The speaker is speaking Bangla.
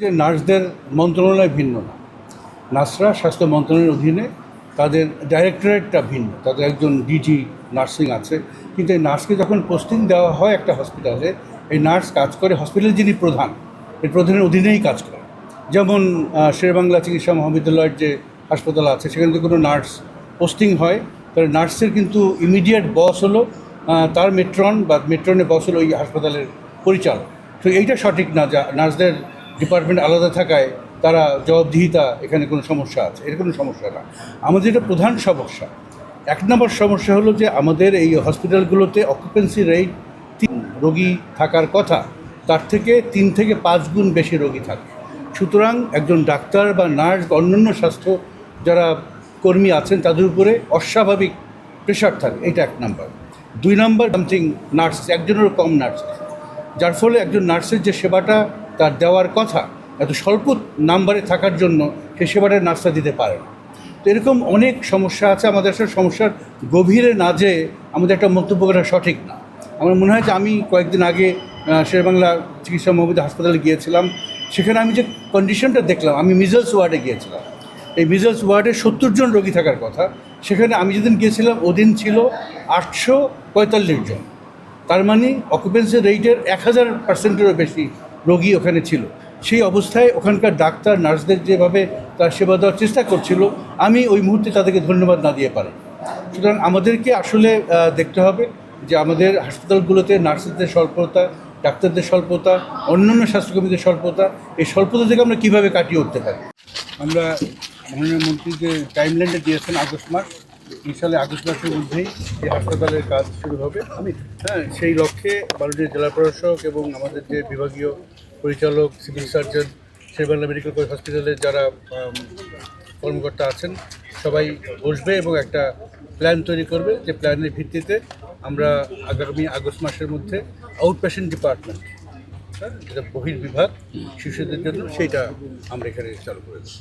যে নার্সদের মন্ত্রণালয় ভিন্ন না, নার্সরা স্বাস্থ্য মন্ত্রণালয়ের অধীনে, তাদের ডাইরেক্টরেটটা ভিন্ন, তাদের একজন ডিজি নার্সিং আছে। কিন্তু এই নার্সকে যখন পোস্টিং দেওয়া হয় একটা হসপিটালে, এই নার্স কাজ করে হসপিটালের যিনি প্রধান, এই প্রধানের অধীনেই কাজ করে। যেমন শেরেবাংলা চিকিৎসা মহাবিদ্যালয়ের যে হাসপাতাল আছে, সেখানে যদি কোনো নার্স পোস্টিং হয়, তাহলে নার্সের কিন্তু ইমিডিয়েট বস হলো তার মেট্রন, বা মেট্রনের বস হলো ওই হাসপাতালের পরিচালক। তো এইটা সঠিক না, যা নার্সদের ডিপার্টমেন্ট আলাদা থাকায় তারা জবাবদিহিতা, এখানে কোনো সমস্যা আছে, এর কোনো সমস্যা না। আমাদের এটা প্রধান সমস্যা, এক নম্বর সমস্যা হলো যে আমাদের এই হসপিটালগুলোতে অকুপেন্সি রেট, রোগী থাকার কথা তার থেকে 3 থেকে 5 গুণ বেশি রোগী থাকে। সুতরাং একজন ডাক্তার বা নার্স বা অন্যান্য স্বাস্থ্য যারা কর্মী আছেন তাদের উপরে অস্বাভাবিক প্রেশার থাকে, এটা 1 নম্বর। 2 নম্বর, সামথিং নার্স, একজনেরও কম নার্স, যার ফলে একজন নার্সের যে সেবাটা তার দেওয়ার কথা এত স্বল্প নাম্বারে থাকার জন্য সেই সেবাটা নার্সরা দিতে পারে না। তো এরকম অনেক সমস্যা আছে। আমাদের আসলে সমস্যার গভীরে না যেয়ে আমাদের একটা মন্তব্য করা সঠিক না। আমার মনে হয় যে আমি কয়েকদিন আগে শেরেবাংলা চিকিৎসা মহাবিদ্যালয় হাসপাতালে গিয়েছিলাম, সেখানে আমি যে কন্ডিশনটা দেখলাম, আমি মিজলস ওয়ার্ডে গিয়েছিলাম, এই মিজলস ওয়ার্ডে 70 জন রোগী থাকার কথা, সেখানে আমি যেদিন গিয়েছিলাম ওদিন ছিল 845 জন। তার মানে অকুপেন্সি রেটের 1000%-এরও বেশি রোগী ওখানে ছিল। সেই অবস্থায় ওখানকার ডাক্তার নার্সদের যেভাবে তার সেবা দেওয়ার চেষ্টা করছিল, আমি ওই মুহূর্তে তাদেরকে ধন্যবাদ না দিয়ে পারি। সুতরাং আমাদেরকে আসলে দেখতে হবে যে আমাদের হাসপাতালগুলোতে নার্সদের স্বল্পতা, ডাক্তারদের স্বল্পতা, অন্যান্য স্বাস্থ্যকর্মীদের স্বল্পতা, এই স্বল্পতা থেকে আমরা কীভাবে কাটিয়ে উঠতে পারি। আমরা মাননীয় মন্ত্রী যে টাইমলাইনটা দিয়েছেন আগস্ট মাস, ইনশাআল্লাহ আগস্ট মাসের মধ্যেই এই হাসপাতালের কাজ শুরু হবে। সেই লক্ষ্যে মাননীয় জেলা প্রশাসক এবং আমাদের যে বিভাগীয় পরিচালক, civil surgeon, Sherebangla medical college হসপিটালের যারা কর্মকর্তা আছেন সবাই বসবে এবং একটা প্ল্যান তৈরি করবে, যে প্ল্যানের ভিত্তিতে আমরা আগামী আগস্ট মাসের মধ্যে আউটপেশেন্ট ডিপার্টমেন্ট, যেটা বহির্বিভাগ শিশুদের জন্য, সেইটা আমরা এখানে চালু করে দেব।